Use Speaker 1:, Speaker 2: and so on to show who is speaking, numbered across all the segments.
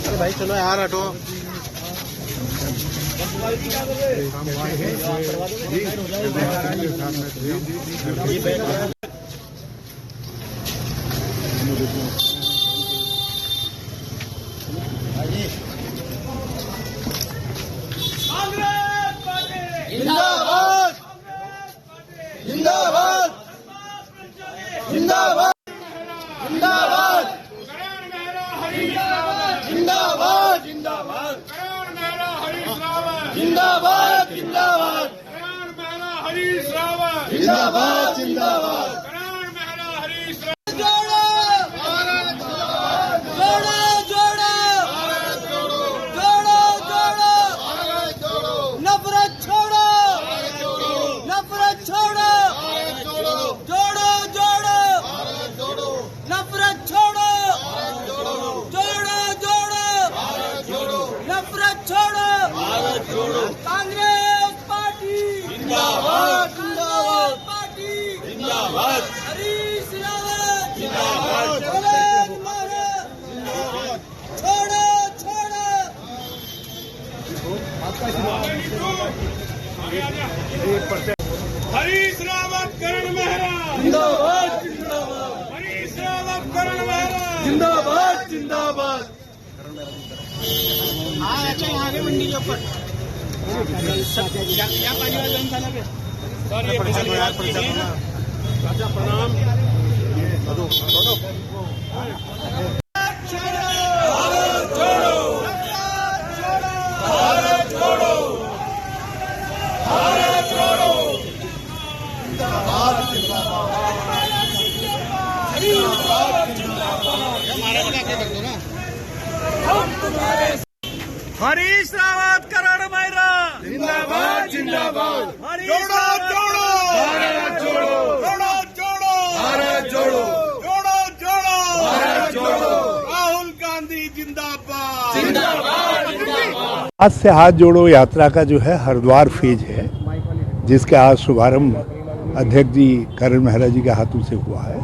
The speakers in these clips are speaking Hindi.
Speaker 1: अरे भाई चलो यार हटो। जिंदाबाद जिंदाबाद जिंदाबाद जिंदाबाद जिंदाबाद जिंदाबाद जिंदाबाद जिंदाबाद जिंदाबाद जिंदाबाद
Speaker 2: कांग्रेस पार्टी जिंदाबाद जिंदाबाद पार्टी जिंदाबाद हरीश रावत जिंदाबाद छोड़ो छोड़ो हरीश रावत करण मेहरा जिंदाबाद जिंदाबाद हरीश रावत करण मेहरा जिंदाबाद जिंदाबाद आगे मंडी के ऊपर प्रणाम।
Speaker 3: हरीश रावत करण मेहरा
Speaker 1: जिंदाबाद जिंदाबाद
Speaker 3: जोड़ो जोड़ो
Speaker 1: भारत जोड़ो
Speaker 3: जोड़ो जोड़ो
Speaker 1: भारत जोड़ो
Speaker 3: जोड़ो जोड़ो
Speaker 1: भारत जोड़ो
Speaker 3: राहुल गांधी जिंदाबाद
Speaker 1: जिंदाबाद
Speaker 4: आज से हाथ जोड़ो यात्रा का जो है हरिद्वार फेज है, जिसका आज शुभारंभ अध्यक्ष जी करण मेहरा जी के हाथों से हुआ है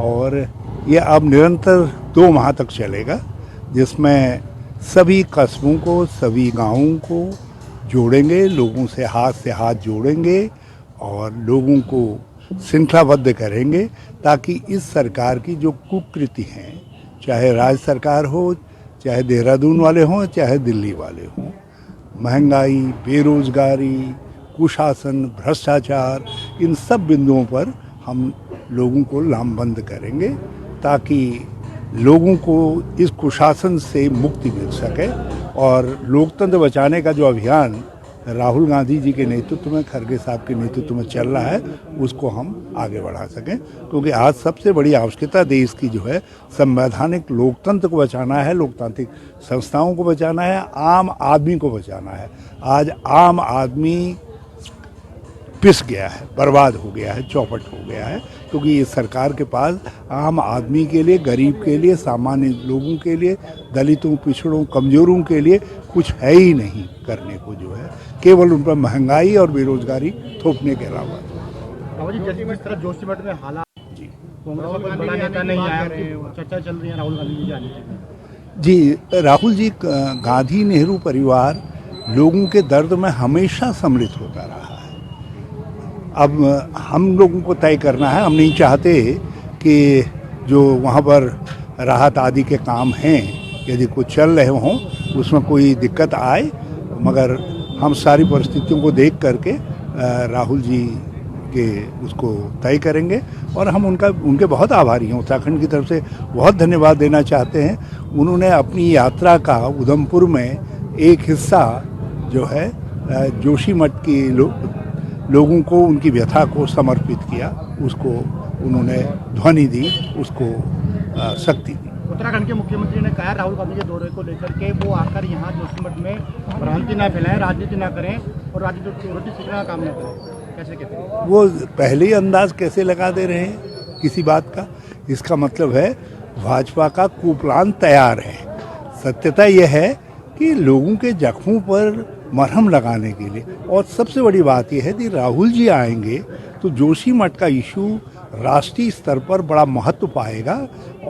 Speaker 4: और ये अब निरंतर 2 माह तक चलेगा, जिसमें सभी कस्बों को, सभी गांवों को जोड़ेंगे, लोगों से हाथ जोड़ेंगे और लोगों को श्रृंखलाबद्ध करेंगे ताकि इस सरकार की जो कुकृति हैं, चाहे राज्य सरकार हो, चाहे देहरादून वाले हों, चाहे दिल्ली वाले हों, महंगाई, बेरोजगारी, कुशासन, भ्रष्टाचार, इन सब बिंदुओं पर हम लोगों को लामबंद करेंगे ताकि लोगों को इस कुशासन से मुक्ति मिल सके और लोकतंत्र बचाने का जो अभियान राहुल गांधी जी के नेतृत्व में, खड़गे साहब के नेतृत्व में चल रहा है, उसको हम आगे बढ़ा सकें, क्योंकि आज सबसे बड़ी आवश्यकता देश की जो है संवैधानिक लोकतंत्र को बचाना है, लोकतांत्रिक संस्थाओं को बचाना है, आम आदमी को बचाना है। आज आम आदमी पिस गया है, बर्बाद हो गया है, चौपट हो गया है, क्योंकि ये सरकार के पास आम आदमी के लिए, गरीब के लिए, सामान्य लोगों के लिए, दलितों, पिछड़ों, कमजोरों के लिए कुछ है ही नहीं करने को, जो है केवल उन पर महंगाई और बेरोजगारी थोपने के अलावा।
Speaker 1: जिस तरह जोशीमठ में हालात, कांग्रेस का बड़ा नेता नहीं आया, चर्चा चल रही है राहुल गांधी जी आने की।
Speaker 4: जी, राहुल जी, गांधी नेहरू परिवार लोगों के दर्द में हमेशा सम्मिलित होता रहा है। अब हम लोगों को तय करना है, हम नहीं चाहते कि जो वहाँ पर राहत आदि के काम हैं, यदि कुछ चल रहे हों, उसमें कोई दिक्कत आए, मगर हम सारी परिस्थितियों को देख करके राहुल जी के उसको तय करेंगे और हम उनके बहुत आभारी हैं। उत्तराखंड की तरफ से बहुत धन्यवाद देना चाहते हैं। उन्होंने अपनी यात्रा का उधमपुर में एक हिस्सा जो है जोशीमठ की लोगों को, उनकी व्यथा को समर्पित किया, उसको उन्होंने ध्वनि दी, उसको शक्ति दी।
Speaker 1: उत्तराखंड के मुख्यमंत्री ने कहा राहुल गांधी के दौरे को लेकर के वो आकर यहाँ जोशीमठ में भ्रांति ना फैलाएं, राजनीति ना करें और रोटी सीखने का काम न करें। कैसे कहते हैं?
Speaker 4: वो पहले ही अंदाज कैसे लगा दे रहे हैं किसी बात का? इसका मतलब है भाजपा का कुप्लान तैयार है। सत्यता यह है कि लोगों के जख्मों पर मरहम लगाने के लिए, और सबसे बड़ी बात यह है कि राहुल जी आएंगे तो जोशीमठ का इशू राष्ट्रीय स्तर पर बड़ा महत्व पाएगा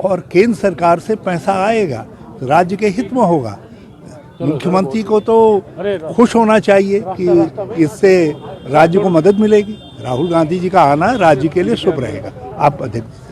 Speaker 4: और केंद्र सरकार से पैसा आएगा, राज्य के हित में होगा। मुख्यमंत्री को तो खुश होना चाहिए कि इससे राज्य को मदद मिलेगी। राहुल गांधी जी का आना राज्य के लिए शुभ रहेगा। आप अध्यक्ष।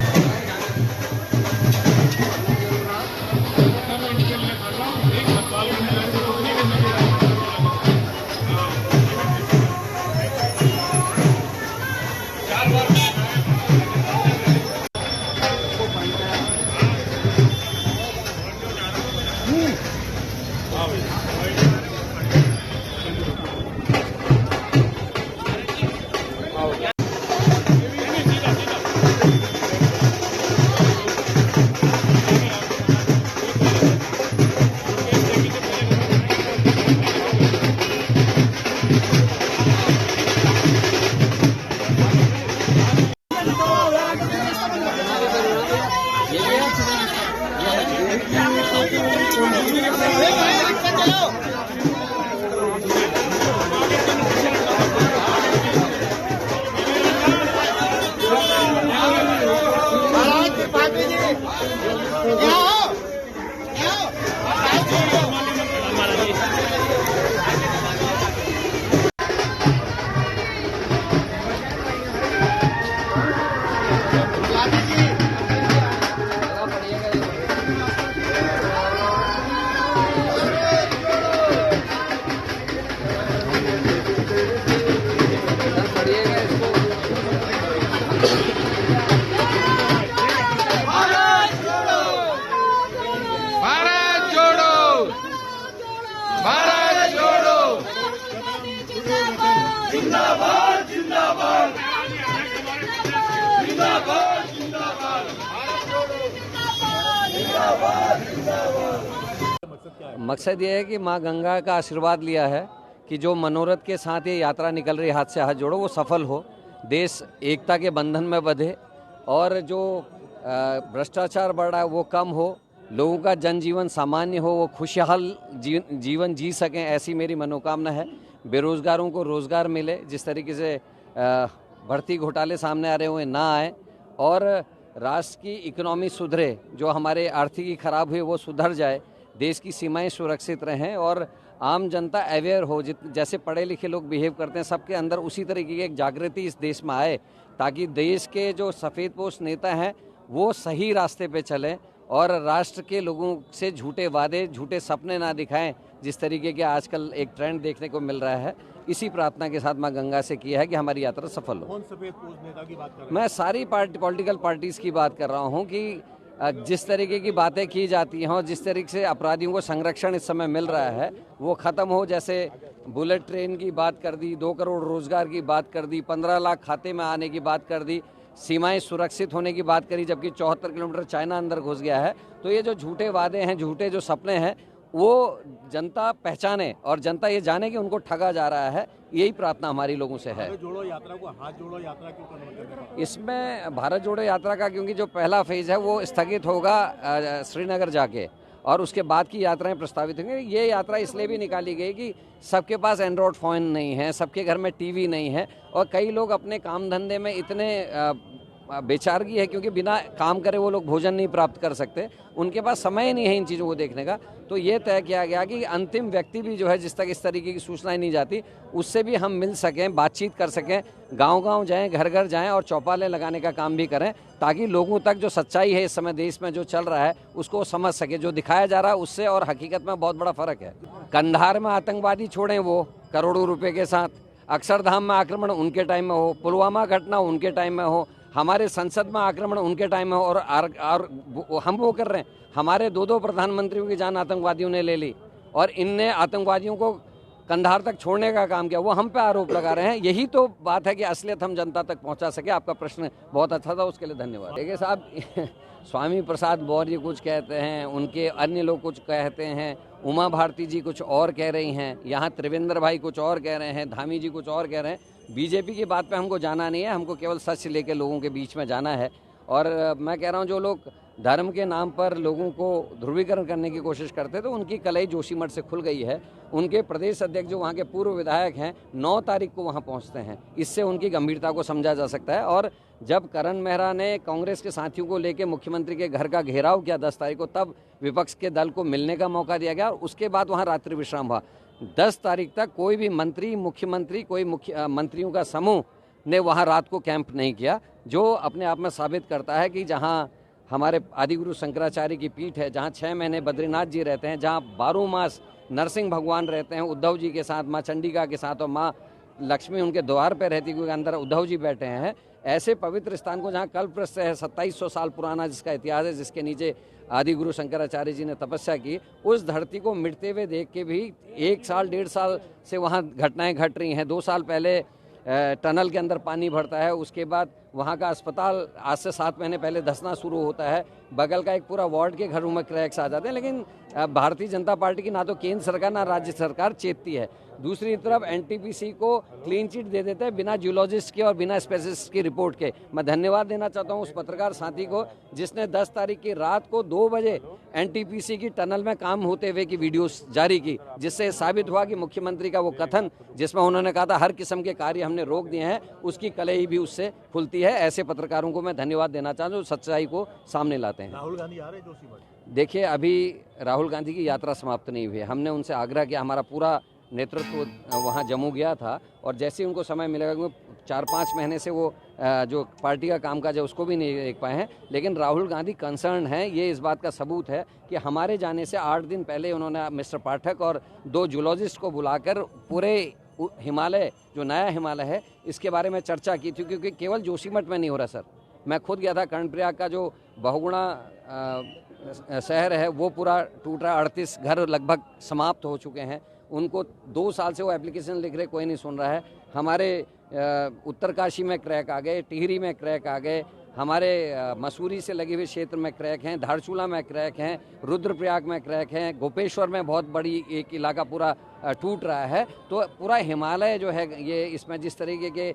Speaker 3: जिंदाबाद जिंदाबाद जिंदाबाद जिंदाबाद।
Speaker 5: मकसद ये है कि माँ गंगा का आशीर्वाद लिया है कि जो मनोरथ के साथ ये यात्रा निकल रही, हाथ से हाथ जोड़ो, वो सफल हो, देश एकता के बंधन में बंधे और जो भ्रष्टाचार बढ़ रहा है वो कम हो, लोगों का जनजीवन सामान्य हो, वो खुशहाल जीवन जी सकें, ऐसी मेरी मनोकामना है। बेरोजगारों को रोजगार मिले, जिस तरीके से भर्ती घोटाले सामने आ रहे हुए ना आए और राष्ट्र की इकोनॉमी सुधरे, जो हमारे आर्थिकी खराब हुई वो सुधर जाए, देश की सीमाएं सुरक्षित रहें और आम जनता अवेयर हो। जैसे पढ़े लिखे लोग बिहेव करते हैं सबके अंदर उसी तरीके की एक जागृति इस देश में आए, ताकि देश के जो सफ़ेदपोश नेता हैं वो सही रास्ते पे चलें और राष्ट्र के लोगों से झूठे वादे, झूठे सपने ना दिखाएं, जिस तरीके के आजकल एक ट्रेंड देखने को मिल रहा है। इसी प्रार्थना के साथ माँ गंगा से किया है कि हमारी यात्रा सफल हो।
Speaker 1: कौन सफेदपोश नेता की बात कर रहे हैं?
Speaker 5: मैं सारी पॉलिटिकल पार्टीज़ की बात कर रहा हूँ कि जिस तरीके की बातें की जाती हैं और जिस तरीके से अपराधियों को संरक्षण इस समय मिल रहा है वो ख़त्म हो। जैसे बुलेट ट्रेन की बात कर दी, 2 करोड़ रोजगार की बात कर दी, 15 लाख खाते में आने की बात कर दी, सीमाएं सुरक्षित होने की बात करी, जबकि 74 किलोमीटर चाइना अंदर घुस गया है। तो ये जो झूठे वादे हैं, झूठे जो सपने हैं, वो जनता पहचाने और जनता ये जाने कि उनको ठगा जा रहा है। यही प्रार्थना हमारी लोगों से है।
Speaker 1: जोड़ो यात्रा को हाथ जोड़ो यात्रा क्यों कन्वर्ट करना?
Speaker 5: इसमें भारत जोड़ो यात्रा का, क्योंकि जो पहला फेज़ है वो स्थगित होगा श्रीनगर जाके और उसके बाद की यात्राएं प्रस्तावित होंगी। ये यात्रा इसलिए भी निकाली गई कि सबके पास एंड्रॉयड फ़ोन नहीं है, सबके घर में टीवी नहीं है और कई लोग अपने काम धंधे में इतने बेचारगी है क्योंकि बिना काम करे वो लोग भोजन नहीं प्राप्त कर सकते, उनके पास समय ही नहीं है इन चीज़ों को देखने का। तो ये तय किया गया कि अंतिम व्यक्ति भी जो है, जिस तक इस तरीके की सूचनाएं नहीं जाती, उससे भी हम मिल सकें, बातचीत कर सकें, गांव-गांव जाएं, घर घर जाएं और चौपाले लगाने का काम भी करें, ताकि लोगों तक जो सच्चाई है इस समय देश में जो चल रहा है उसको समझ सके। जो दिखाया जा रहा है उससे और हकीकत में बहुत बड़ा फ़र्क है। कंधार में आतंकवादी छोड़ें वो करोड़ों रुपये के साथ, अक्षरधाम में आक्रमण उनके टाइम में हो, पुलवामा घटना उनके टाइम में हो, हमारे संसद में आक्रमण उनके टाइम में, और हम वो कर रहे हैं। हमारे 2 प्रधानमंत्रियों की जान आतंकवादियों ने ले ली और इनने आतंकवादियों को कंधार तक छोड़ने का काम किया, वो हम पे आरोप लगा रहे हैं। यही तो बात है कि असलियत हम जनता तक पहुंचा सके। आपका प्रश्न बहुत अच्छा था, उसके लिए धन्यवाद। देखिए साहब, स्वामी प्रसाद मौर्य कुछ कहते हैं, उनके अन्य लोग कुछ कहते हैं, उमा भारती जी कुछ और कह रही हैं, यहाँ त्रिवेंद्र भाई कुछ और कह रहे हैं, धामी जी कुछ और कह रहे हैं। बीजेपी की बात पे हमको जाना नहीं है, हमको केवल सच लेके लोगों के बीच में जाना है। और मैं कह रहा हूँ जो लोग धर्म के नाम पर लोगों को ध्रुवीकरण करने की कोशिश करते तो उनकी कलई जोशीमठ से खुल गई है। उनके प्रदेश अध्यक्ष जो वहाँ के पूर्व विधायक हैं 9 तारीख को वहाँ पहुँचते हैं, इससे उनकी गंभीरता को समझा जा सकता है। और जब करण मेहरा ने कांग्रेस के साथियों को लेकर मुख्यमंत्री के घर का घेराव किया 10 तारीख को, तब विपक्ष के दल को मिलने का मौका दिया गया और उसके बाद वहाँ रात्रि विश्राम हुआ। 10 तारीख तक कोई भी मंत्री, मुख्यमंत्री, कोई मंत्रियों का समूह ने वहाँ रात को कैंप नहीं किया, जो अपने आप में साबित करता है कि जहाँ हमारे आदिगुरु शंकराचार्य की पीठ है, जहाँ 6 महीने बद्रीनाथ जी रहते हैं, जहाँ 12 मास नरसिंह भगवान रहते हैं उद्धव जी के साथ, माँ चंडिका के साथ, और माँ लक्ष्मी उनके द्वार पे रहती क्योंकि अंदर उद्धव जी बैठे हैं। ऐसे पवित्र स्थान को जहाँ कल्पवृक्ष है 2700 साल पुराना, जिसका इतिहास है, जिसके नीचे आदिगुरु शंकराचार्य जी ने तपस्या की, उस धरती को मिटते हुए देख के भी 1 साल 1.5 साल से वहाँ घटनाएं घट रही हैं। 2 साल पहले टनल के अंदर पानी भरता है, उसके बाद वहाँ का अस्पताल आज से 7 महीने पहले धंसना शुरू होता है, बगल का एक पूरा वार्ड के घरों में क्रैक्स आ जाते हैं। लेकिन भारतीय जनता पार्टी की ना तो केंद्र सरकार ना राज्य सरकार चेतती है। दूसरी तरफ एनटीपीसी को क्लीन चिट दे देते हैं बिना जियोलॉजिस्ट के और बिना स्पेशलिस्ट की रिपोर्ट के। मैं धन्यवाद देना चाहता हूं उस पत्रकार साथी को जिसने 10 तारीख की रात को 2 बजे एनटीपीसी की टनल में काम होते हुए की वीडियोस जारी की, जिससे साबित हुआ कि मुख्यमंत्री का वो कथन जिसमें उन्होंने कहा था हर किस्म के कार्य हमने रोक दिए हैं, उसकी कलई भी उससे खुलती है। ऐसे पत्रकारों को मैं धन्यवाद देना चाहता हूँ जो सच्चाई को सामने लाते हैं।
Speaker 3: राहुल गांधी आ रहे जोशीमठ?
Speaker 5: देखिए, अभी राहुल गांधी की यात्रा समाप्त नहीं हुई है। हमने उनसे आग्रह किया, हमारा पूरा नेतृत्व वहाँ जम्मू गया था और जैसे ही उनको समय मिलेगा, क्योंकि 4-5 महीने से वो जो पार्टी का कामकाज है उसको भी नहीं देख पाए हैं, लेकिन राहुल गांधी कंसर्न हैं। ये इस बात का सबूत है कि हमारे जाने से 8 दिन पहले उन्होंने मिस्टर पाठक और 2 जूलॉजिस्ट को बुलाकर पूरे हिमालय, जो नया हिमालय है, इसके बारे में चर्चा की थी। क्योंकि केवल जोशीमठ में नहीं हो रहा सर, मैं खुद गया था, कर्णप्रयाग का जो बहुगुणा शहर है वो पूरा टूट रहा, 38 घर लगभग समाप्त हो चुके हैं। उनको 2 साल से वो एप्लीकेशन लिख रहे, कोई नहीं सुन रहा है। हमारे उत्तरकाशी में क्रैक आ गए, टिहरी में क्रैक आ गए, हमारे मसूरी से लगे हुए क्षेत्र में क्रैक हैं, धारचूला में क्रैक हैं, रुद्रप्रयाग में क्रैक हैं, गोपेश्वर में बहुत बड़ी एक इलाका पूरा टूट रहा है। तो पूरा हिमालय जो है ये, इसमें जिस तरीके के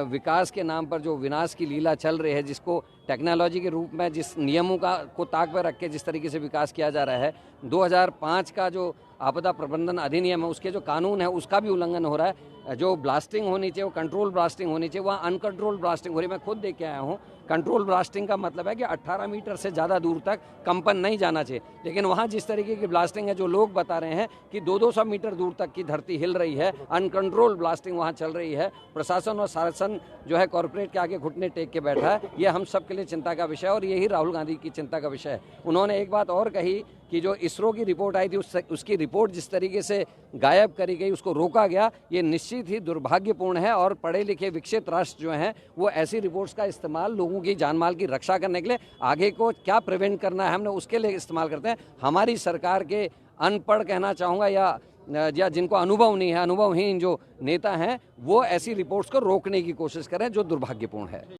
Speaker 5: विकास के नाम पर जो विनाश की लीला चल रही है, जिसको टेक्नोलॉजी के रूप में जिस नियमों को ताक पर रख के जिस तरीके से विकास किया जा रहा है, 2005 का जो आपदा प्रबंधन अधिनियम है उसके जो कानून है उसका भी उल्लंघन हो रहा है। जो ब्लास्टिंग होनी चाहिए वो कंट्रोल ब्लास्टिंग होनी चाहिए, वहाँ अनकंट्रोल ब्लास्टिंग हो रही है। मैं खुद देख के आया हूँ। कंट्रोल ब्लास्टिंग का मतलब है कि 18 मीटर से ज़्यादा दूर तक कंपन नहीं जाना चाहिए, लेकिन वहाँ जिस तरीके की ब्लास्टिंग है, जो लोग बता रहे हैं कि 200-200 मीटर दूर तक की धरती हिल रही है, अनकंट्रोल ब्लास्टिंग वहाँ चल रही है। प्रशासन और शासन जो है कॉर्पोरेट के आगे घुटने टेक के बैठा है। ये हम सब के लिए चिंता का विषय है और यही राहुल गांधी की चिंता का विषय है। उन्होंने एक बात और कही कि जो इसरो की रिपोर्ट आई थी उसकी रिपोर्ट जिस तरीके से गायब करी गई, उसको रोका गया, ये निश्चित ही दुर्भाग्यपूर्ण है। और पढ़े लिखे विकसित राष्ट्र जो हैं वो ऐसी रिपोर्ट्स का इस्तेमाल लोगों की जानमाल की रक्षा करने के लिए, आगे को क्या प्रिवेंट करना है हमने उसके लिए इस्तेमाल करते हैं। हमारी सरकार के अनपढ़ कहना चाहूँगा या जिनको अनुभव नहीं है, अनुभवहीन जो नेता हैं, वो ऐसी रिपोर्ट्स को रोकने की कोशिश करें, जो दुर्भाग्यपूर्ण है।